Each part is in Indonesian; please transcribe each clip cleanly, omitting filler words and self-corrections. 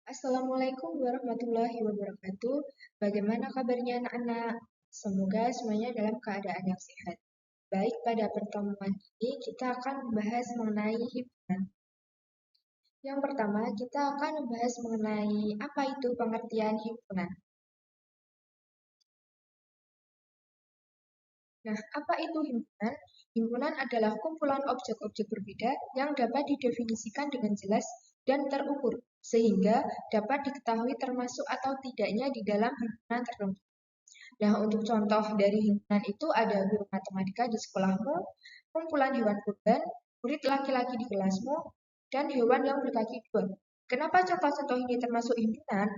Assalamualaikum warahmatullahi wabarakatuh. Bagaimana kabarnya anak-anak? Semoga semuanya dalam keadaan yang sehat. Baik, pada pertemuan ini kita akan membahas mengenai himpunan. Yang pertama, kita akan membahas mengenai apa itu pengertian himpunan. Nah, apa itu himpunan? Himpunan adalah kumpulan objek-objek berbeda yang dapat didefinisikan dengan jelas dan terukur, sehingga dapat diketahui termasuk atau tidaknya di dalam himpunan tertentu. Nah, untuk contoh dari himpunan itu ada guru matematika di sekolahmu, kumpulan hewan kurban, murid laki-laki di kelasmu, dan hewan yang berkaki dua. Kenapa contoh-contoh ini termasuk himpunan?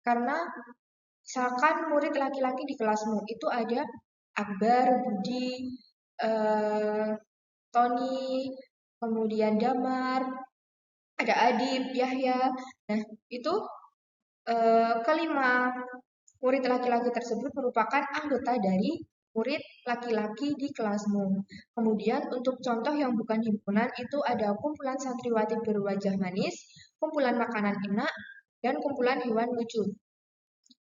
Karena misalkan murid laki-laki di kelasmu itu ada Akbar, Budi, eh, Tony, kemudian Damar, ada Adib, Yahya. Nah, itu kelima murid laki-laki tersebut merupakan anggota dari murid laki-laki di kelasmu. Kemudian untuk contoh yang bukan himpunan itu ada kumpulan santriwati berwajah manis, kumpulan makanan enak, dan kumpulan hewan lucu.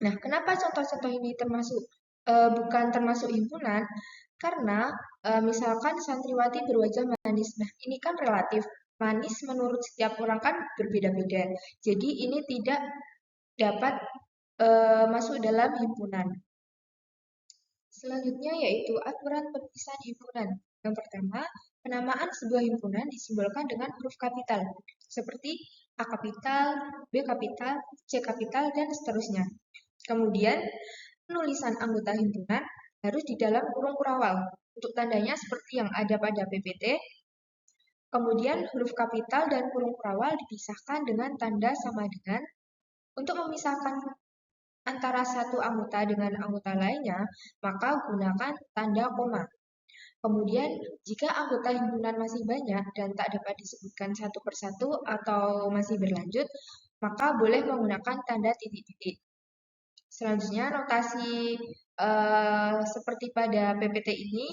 Nah, kenapa contoh-contoh ini bukan termasuk himpunan? Karena misalkan santriwati berwajah manis. Nah, ini kan relatif. Manis menurut setiap orang kan berbeda-beda. Jadi ini tidak dapat masuk dalam himpunan. Selanjutnya yaitu aturan penulisan himpunan. Yang pertama, penamaan sebuah himpunan disimbolkan dengan huruf kapital, seperti A kapital, B kapital, C kapital, dan seterusnya. Kemudian, penulisan anggota himpunan harus di dalam kurung kurawal. Untuk tandanya seperti yang ada pada PPT. Kemudian, huruf kapital dan kurung kurawal dipisahkan dengan tanda sama dengan. Untuk memisahkan antara satu anggota dengan anggota lainnya, maka gunakan tanda koma. Kemudian, jika anggota himpunan masih banyak dan tak dapat disebutkan satu persatu atau masih berlanjut, maka boleh menggunakan tanda titik-titik. Selanjutnya, notasi seperti pada PPT ini,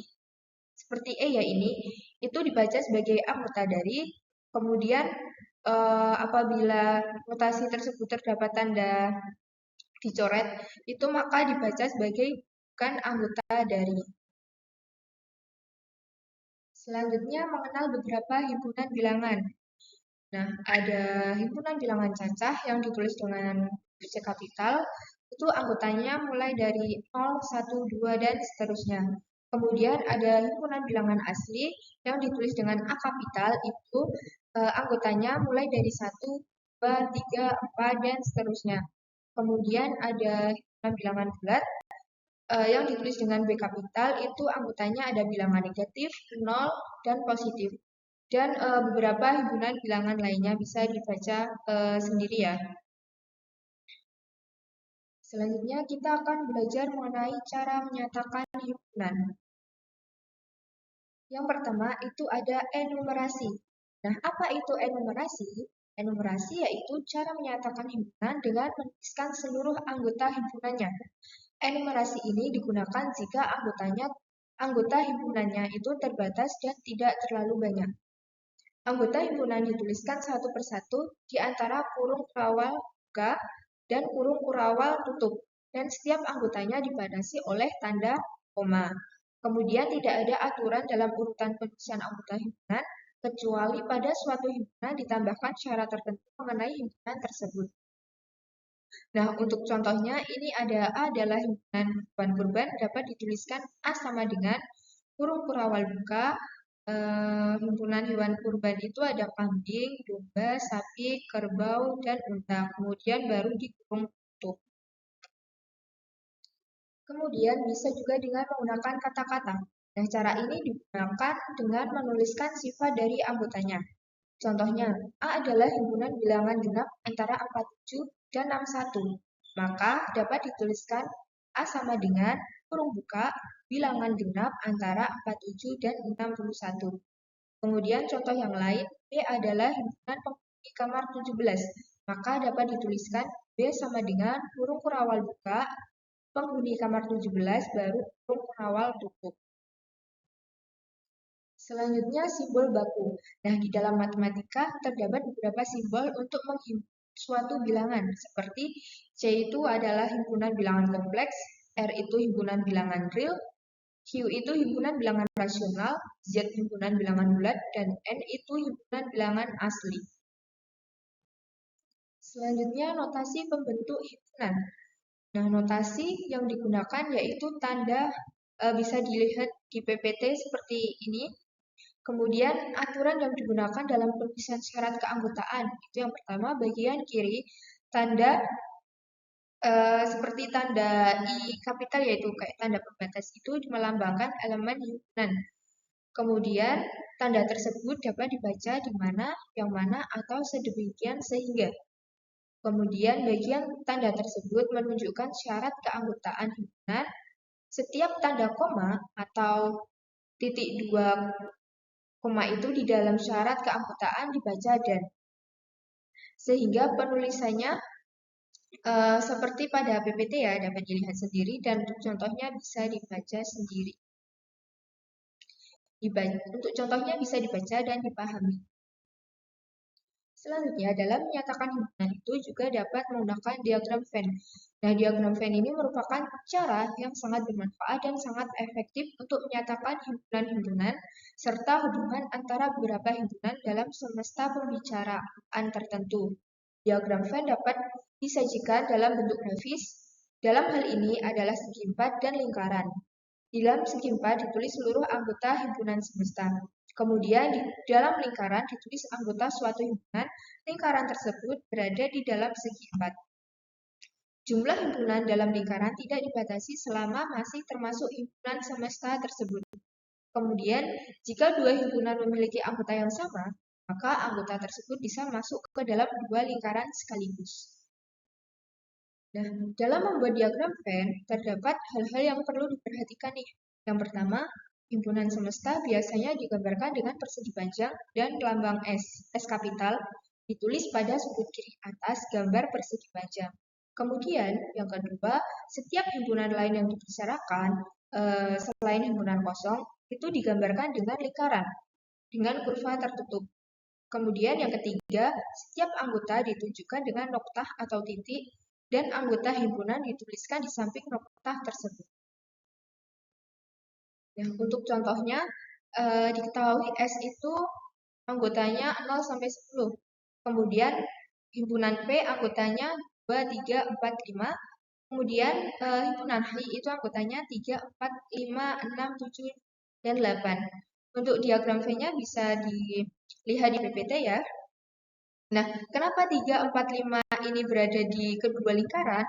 seperti E ya ini, itu dibaca sebagai anggota dari, kemudian apabila notasi tersebut terdapat tanda dicoret, itu maka dibaca sebagai bukan anggota dari. Selanjutnya mengenal beberapa himpunan bilangan. Nah, ada himpunan bilangan cacah yang ditulis dengan C kapital, itu anggotanya mulai dari 0, 1, 2, dan seterusnya. Kemudian ada himpunan bilangan asli yang ditulis dengan A kapital, itu anggotanya mulai dari 1, 2, 3, 4, dan seterusnya. Kemudian ada himpunan bilangan bulat yang ditulis dengan B kapital itu anggotanya ada bilangan negatif, nol, dan positif. Dan beberapa himpunan bilangan lainnya bisa dibaca sendiri ya. Selanjutnya kita akan belajar mengenai cara menyatakan himpunan. Yang pertama itu ada enumerasi. Nah, apa itu enumerasi? Enumerasi yaitu cara menyatakan himpunan dengan menuliskan seluruh anggota himpunannya. Enumerasi ini digunakan jika anggota himpunannya itu terbatas dan tidak terlalu banyak. Anggota himpunan dituliskan satu persatu di antara kurung kurawal buka dan kurung kurawal tutup, dan setiap anggotanya dibatasi oleh tanda koma. Kemudian tidak ada aturan dalam urutan penulisan anggota himpunan, kecuali pada suatu himpunan ditambahkan syarat tertentu mengenai himpunan tersebut. Nah, untuk contohnya ini ada A adalah himpunan hewan kurban dapat dituliskan A sama dengan kurung kurawal buka. Himpunan hewan kurban itu ada kambing, domba, sapi, kerbau, dan unta. Kemudian baru dikurung tutup. Kemudian bisa juga dengan menggunakan kata-kata. Nah, cara ini digunakan dengan menuliskan sifat dari anggotanya. Contohnya, A adalah himpunan bilangan genap antara 47 dan 61. Maka dapat dituliskan A sama dengan kurung buka bilangan genap antara 47 dan 61. Kemudian contoh yang lain, B adalah himpunan penghuni kamar 17. Maka dapat dituliskan B sama dengan kurung kurawal buka penghuni kamar 17 baru kurung kurawal tutup. Selanjutnya simbol baku. Nah, di dalam matematika terdapat beberapa simbol untuk suatu bilangan, seperti C itu adalah himpunan bilangan kompleks, R itu himpunan bilangan real, Q itu himpunan bilangan rasional, Z himpunan bilangan bulat, dan N itu himpunan bilangan asli. Selanjutnya, notasi pembentuk himpunan. Nah, notasi yang digunakan yaitu tanda bisa dilihat di PPT seperti ini. Kemudian, aturan yang digunakan dalam penulisan syarat keanggotaan. Itu yang pertama, bagian kiri, tanda seperti tanda I kapital yaitu kayak tanda pembatas itu melambangkan elemen himpunan. Kemudian, tanda tersebut dapat dibaca di mana, yang mana, atau sedemikian sehingga. Kemudian, bagian tanda tersebut menunjukkan syarat keanggotaan himpunan. Setiap tanda koma atau titik dua koma itu di dalam syarat keanggotaan dibaca dan. Sehingga penulisannya seperti pada PPT ya, dapat dilihat sendiri dan untuk contohnya bisa dibaca sendiri. Untuk contohnya bisa dibaca dan dipahami. Selanjutnya, dalam menyatakan himpunan itu juga dapat menggunakan diagram Venn. Nah, diagram Venn ini merupakan cara yang sangat bermanfaat dan sangat efektif untuk menyatakan himpunan-himpunan serta hubungan antara beberapa himpunan dalam semesta pembicaraan tertentu. Diagram Venn dapat disajikan dalam bentuk grafis. Dalam hal ini adalah segi empat dan lingkaran. Di dalam segi empat ditulis seluruh anggota himpunan semesta. Kemudian di dalam lingkaran ditulis anggota suatu himpunan. Lingkaran tersebut berada di dalam segi empat. Jumlah himpunan dalam lingkaran tidak dibatasi selama masih termasuk himpunan semesta tersebut. Kemudian, jika dua himpunan memiliki anggota yang sama, maka anggota tersebut bisa masuk ke dalam dua lingkaran sekaligus. Nah, dalam membuat diagram Venn, terdapat hal-hal yang perlu diperhatikan nih. Yang pertama, himpunan semesta biasanya digambarkan dengan persegi panjang dan lambang S. S kapital ditulis pada sudut kiri atas gambar persegi panjang. Kemudian, yang kedua, setiap himpunan lain yang dibicarakan selain himpunan kosong itu digambarkan dengan lingkaran dengan kurva tertutup. Kemudian yang ketiga, setiap anggota ditunjukkan dengan noktah atau titik dan anggota himpunan dituliskan di samping noktah tersebut. Nah, untuk contohnya, diketahui S itu anggotanya 0 sampai 10. Kemudian himpunan P anggotanya 2, 3, 4, 5. Kemudian himpunan H itu anggotanya 3, 4, 5, 6, 7, dan 8. Untuk diagram V-nya bisa dilihat di PPT ya. Nah, kenapa 3, 4, 5 ini berada di kedua lingkaran?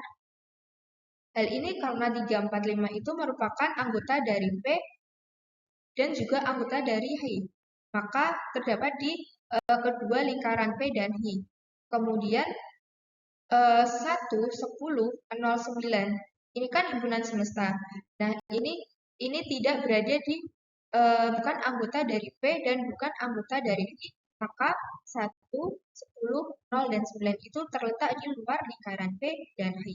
Hal ini karena 3, 4, 5 itu merupakan anggota dari P dan juga anggota dari H. Maka terdapat di kedua lingkaran P dan H. Kemudian 1, 10, 0, 9. Ini kan himpunan semesta. Nah, ini tidak berada di bukan anggota dari P dan bukan anggota dari H. Maka 1, 10, 0, dan 9 itu terletak di luar lingkaran P dan H.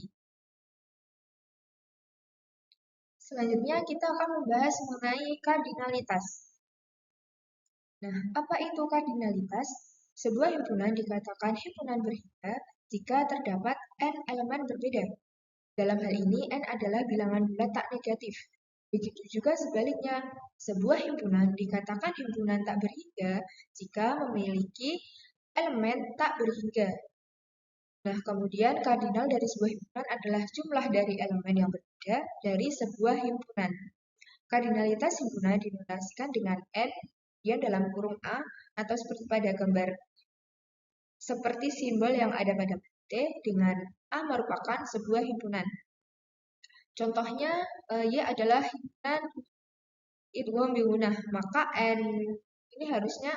Selanjutnya kita akan membahas mengenai kardinalitas. Nah, apa itu kardinalitas? Sebuah himpunan dikatakan himpunan berhingga jika terdapat n elemen berbeda. Dalam hal ini, n adalah bilangan bulat tak negatif. Begitu juga sebaliknya, sebuah himpunan dikatakan himpunan tak berhingga jika memiliki elemen tak berhingga. Nah, kemudian kardinal dari sebuah himpunan adalah jumlah dari elemen yang berbeda dari sebuah himpunan. Kardinalitas himpunan dinotasikan dengan N, kemudian dalam kurung A, atau seperti pada gambar seperti simbol yang ada pada PT, dengan A merupakan sebuah himpunan. Contohnya, Y adalah himpunan idgham bigunah, maka N ini harusnya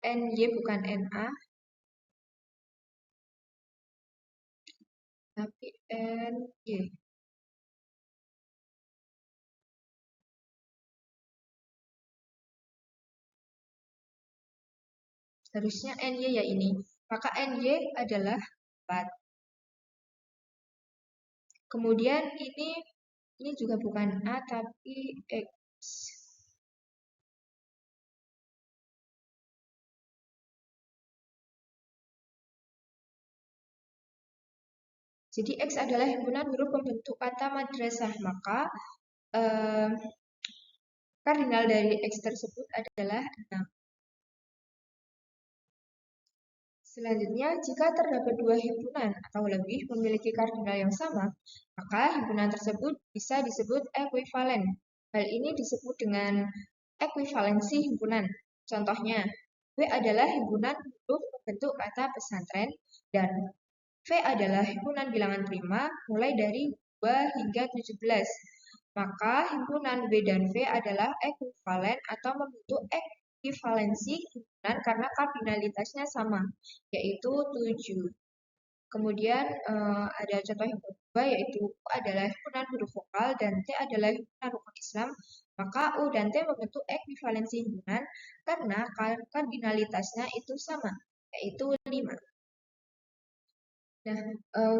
NY bukan NA, tapi NY. Harusnya NY ya ini. Maka NY adalah 4. Kemudian ini juga bukan A tapi X. Jadi X adalah himpunan huruf pembentuk kata madrasah, maka eh, kardinal dari X tersebut adalah 6. Selanjutnya, jika terdapat dua himpunan atau lebih memiliki kardinal yang sama, maka himpunan tersebut bisa disebut ekuivalen. Hal ini disebut dengan ekuivalensi himpunan. Contohnya, W adalah himpunan huruf membentuk kata pesantren dan V adalah himpunan bilangan prima mulai dari 2 hingga 17. Maka himpunan W dan V adalah ekuivalen atau membentuk ekuivalensi himpunan karena kardinalitasnya sama, yaitu 7. Kemudian ada contoh yang kedua yaitu U adalah himpunan huruf vokal dan T adalah himpunan rukun Islam. Maka U dan T membentuk ekuivalensi himpunan karena kardinalitasnya itu sama, yaitu 5. Nah,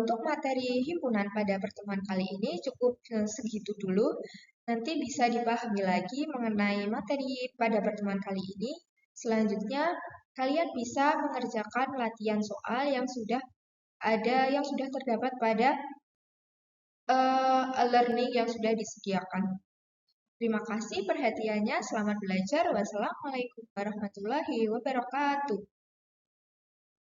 untuk materi himpunan pada pertemuan kali ini cukup segitu dulu. Nanti bisa dipahami lagi mengenai materi pada pertemuan kali ini. Selanjutnya, kalian bisa mengerjakan latihan soal yang sudah terdapat pada e-learning yang sudah disediakan. Terima kasih perhatiannya. Selamat belajar. Wassalamualaikum warahmatullahi wabarakatuh.